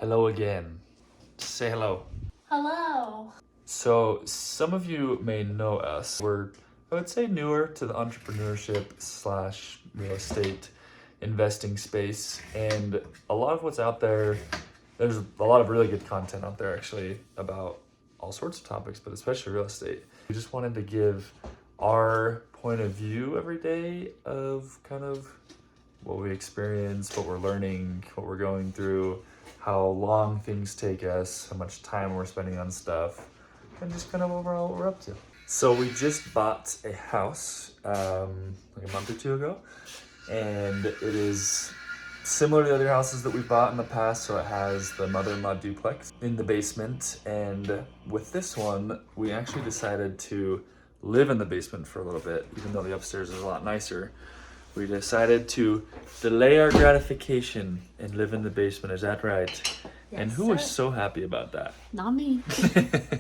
Hello again. Say hello. Hello. So, some of you may know us. We're, I would say, newer to the entrepreneurship slash real estate investing space. And a lot of what's out there, there's a lot of really good content out there actually about all sorts of topics, but especially real estate. We just wanted to give our point of view every day of kind of what we experience, what we're learning, what we're going through, how long things take us, how much time we're spending on stuff, and just kind of overall what we're up to. So we just bought a house like a month or two ago, and it is similar to the other houses that we bought in the past. So it has the mother-in-law duplex in the basement, and with this one, we actually decided to live in the basement for a little bit, even though the upstairs is a lot nicer. We decided to delay our gratification and live in the basement. Is that right? Yes, and who is sir. so happy about that? Not me.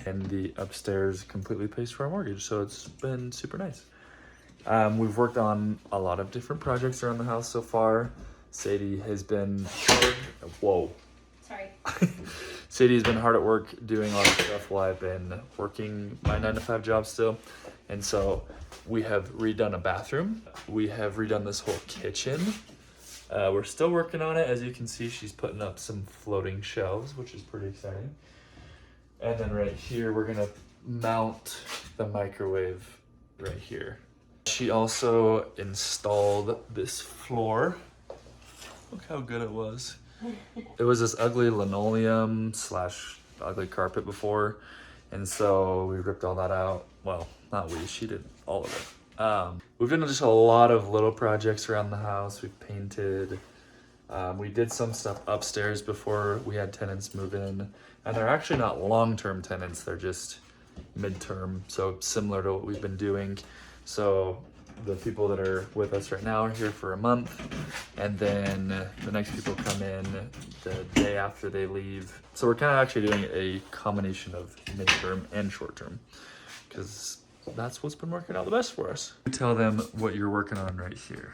And the upstairs completely pays for our mortgage, so it's been super nice. We've worked on a lot of different projects around the house so far. Sadie has been hard. Whoa. Sorry. Sadie has been hard at work doing a lot of stuff while I've been working my 9-to-5 job still. And so we have redone a bathroom. We have redone this whole kitchen. We're still working on it. As you can see, she's putting up some floating shelves, which is pretty exciting. And then right here, we're gonna mount the microwave right here. She also installed this floor. Look how good it was. It was this ugly linoleum slash ugly carpet before. And so we ripped all that out. Well, not we, she did all of it. We've done just a lot of little projects around the house. We've painted. We did some stuff upstairs before we had tenants move in. And they're actually not long-term tenants, they're just midterm. So similar to what we've been doing. So the people that are with us right now are here for a month, and then the next people come in the day after they leave. So we're kind of actually doing a combination of midterm and short term, because that's what's been working out the best for us. Tell them what you're working on right here.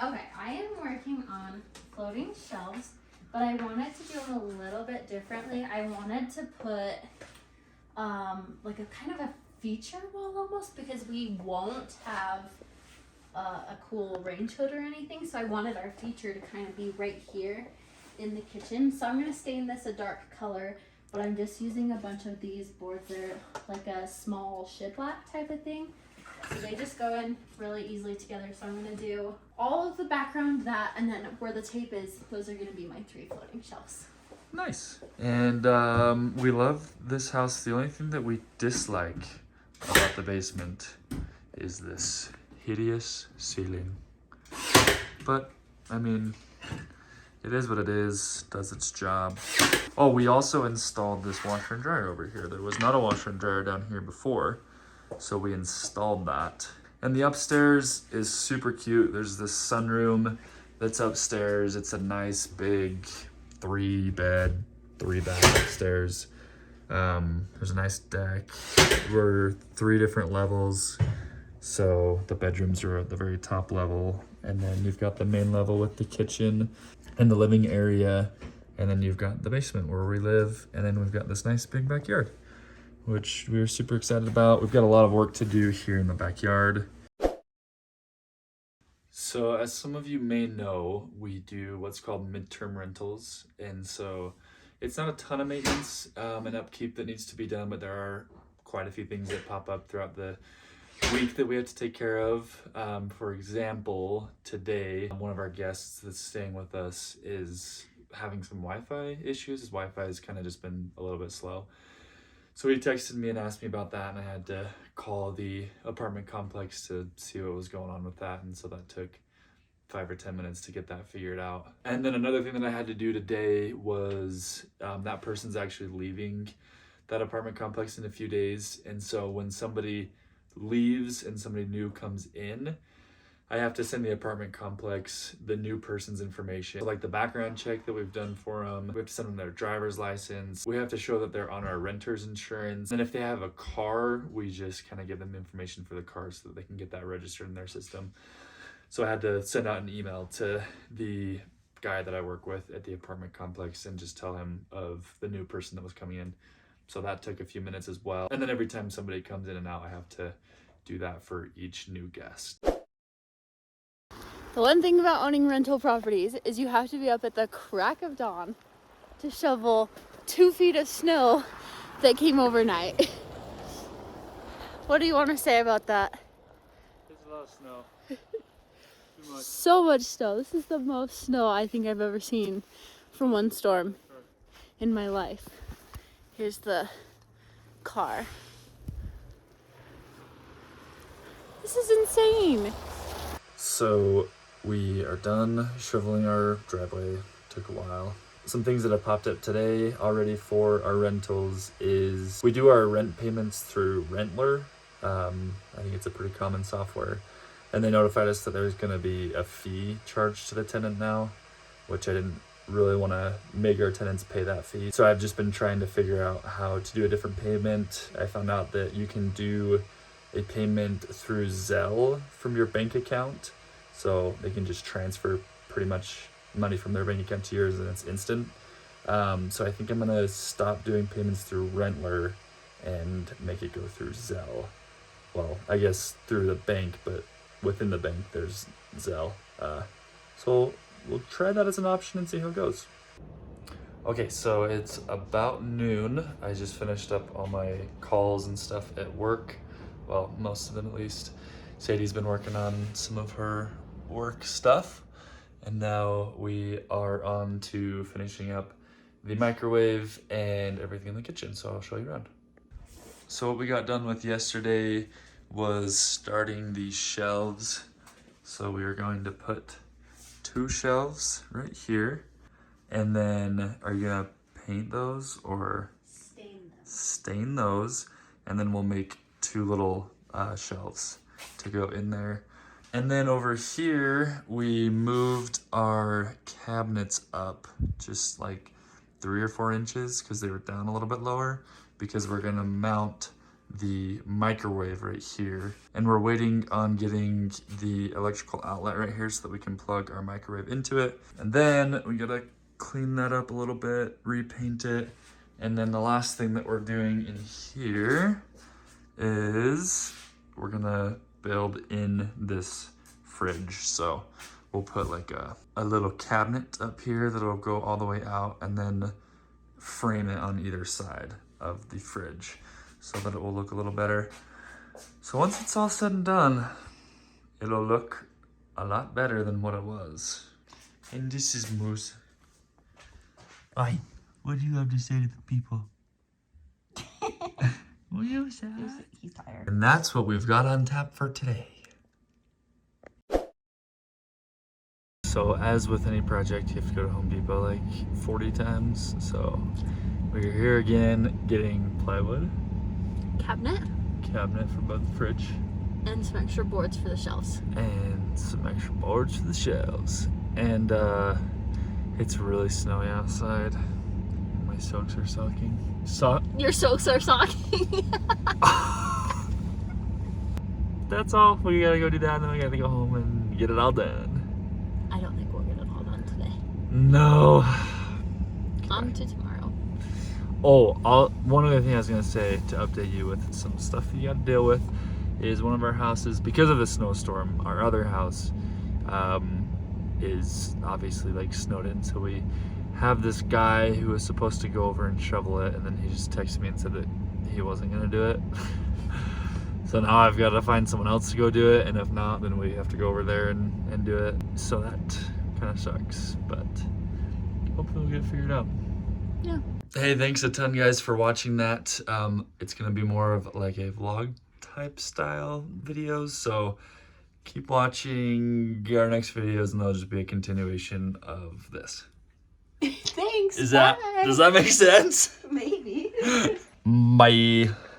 Okay, I am working on floating shelves, but I wanted to do them a little bit differently. I wanted to put like a kind of a feature wall almost, because we won't have a cool range hood or anything. So I wanted our feature to kind of be right here in the kitchen. So I'm going to stain this a dark color, but I'm just using a bunch of these boards. They're like a small shiplap type of thing. So they just go in really easily together. So I'm going to do all of the background, that, and then where the tape is, those are going to be my 3 floating shelves. Nice. And we love this house. The only thing that we dislike about the basement is this hideous ceiling. But, I mean, it is what it is, does its job. Oh, we also installed this washer and dryer over here. There was not a washer and dryer down here before, so we installed that. And the upstairs is super cute. There's this sunroom that's upstairs. It's a nice big 3-bed, 3-bath upstairs. There's a nice deck. We're 3 different levels. So the bedrooms are at the very top level, and then you've got the main level with the kitchen and the living area, and then you've got the basement where we live, and then we've got this nice big backyard, which we're super excited about. We've got a lot of work to do here in the backyard. So as some of you may know, we do what's called midterm rentals, and so it's not a ton of maintenance and upkeep that needs to be done, but there are quite a few things that pop up throughout the week that we have to take care of. For example, today, one of our guests that's staying with us is having some Wi-Fi issues. His Wi-Fi has kind of just been a little bit slow. So he texted me and asked me about that, and I had to call the apartment complex to see what was going on with that. And so that took 5 or 10 minutes to get that figured out. And then another thing that I had to do today was that person's actually leaving that apartment complex in a few days. And so when somebody leaves and somebody new comes in, I have to send the apartment complex the new person's information. So like the background check that we've done for them, we have to send them their driver's license. We have to show that they're on our renter's insurance. And if they have a car, we just kind of give them information for the car so that they can get that registered in their system. So I had to send out an email to the guy that I work with at the apartment complex and just tell him of the new person that was coming in. So that took a few minutes as well. And then every time somebody comes in and out, I have to do that for each new guest. The one thing about owning rental properties is you have to be up at the crack of dawn to shovel 2 feet of snow that came overnight. What do you want to say about that? There's a lot of snow. Too much. So much snow. This is the most snow I think I've ever seen from one storm in my life. Here's the car. This is insane. So we are done shoveling our driveway. Took a while. Some things that have popped up today already for our rentals is we do our rent payments through Rentler. I think it's a pretty common software. And they notified us that there's going to be a fee charged to the tenant now, which I didn't really want to make our tenants pay that fee. So I've just been trying to figure out how to do a different payment. I found out that you can do a payment through Zelle from your bank account. So they can just transfer pretty much money from their bank account to yours and it's instant. So I think I'm gonna stop doing payments through Rentler and make it go through Zelle. Well, I guess through the bank, but within the bank there's Zelle. So we'll try that as an option and see how it goes. Okay, so it's about noon. I just finished up all my calls and stuff at work. Well, most of them at least. Sadie's been working on some of her work stuff. And now we are on to finishing up the microwave and everything in the kitchen. So I'll show you around. So what we got done with yesterday was starting the shelves. So we are going to put 2 shelves right here. And then are you gonna paint those or stain those? And then we'll make 2 little shelves to go in there. And then over here, we moved our cabinets up just like 3 or 4 inches because they were down a little bit lower because we're gonna mount the microwave right here. And we're waiting on getting the electrical outlet right here so that we can plug our microwave into it. And then we gotta clean that up a little bit, repaint it. And then the last thing that we're doing in here is we're gonna build in this fridge. So we'll put like a little cabinet up here that'll go all the way out and then frame it on either side of the fridge so that it will look a little better. So once it's all said and done, it'll look a lot better than what it was. And this is Moose. Hi, what do you have to say to the people? What you say? He's tired. And that's what we've got on tap for today. So as with any project, you have to go to Home Depot like 40 times. So we're here again getting plywood. Cabinet. Cabinet for both the fridge. And some extra boards for the shelves. And some extra boards for the shelves. And it's really snowy outside. My socks are soaking. Your socks are socking. That's all. We gotta go do that and then we gotta go home and get it all done. I don't think we'll get it all done today. No. On to tomorrow. Oh, one other thing I was gonna say to update you with some stuff you gotta deal with is one of our houses, because of the snowstorm, our other house is obviously like snowed in. So we have this guy who was supposed to go over and shovel it, and then he just texted me and said that he wasn't gonna do it. So now I've got to find someone else to go do it, and if not, then we have to go over there and do it. So that kind of sucks, but hopefully we'll get it figured out. Yeah. Hey, thanks a ton, guys, for watching that. It's gonna be more of like a vlog type style videos, so keep watching our next videos, and they'll just be a continuation of this. Thanks. Does that make sense? Maybe. Bye.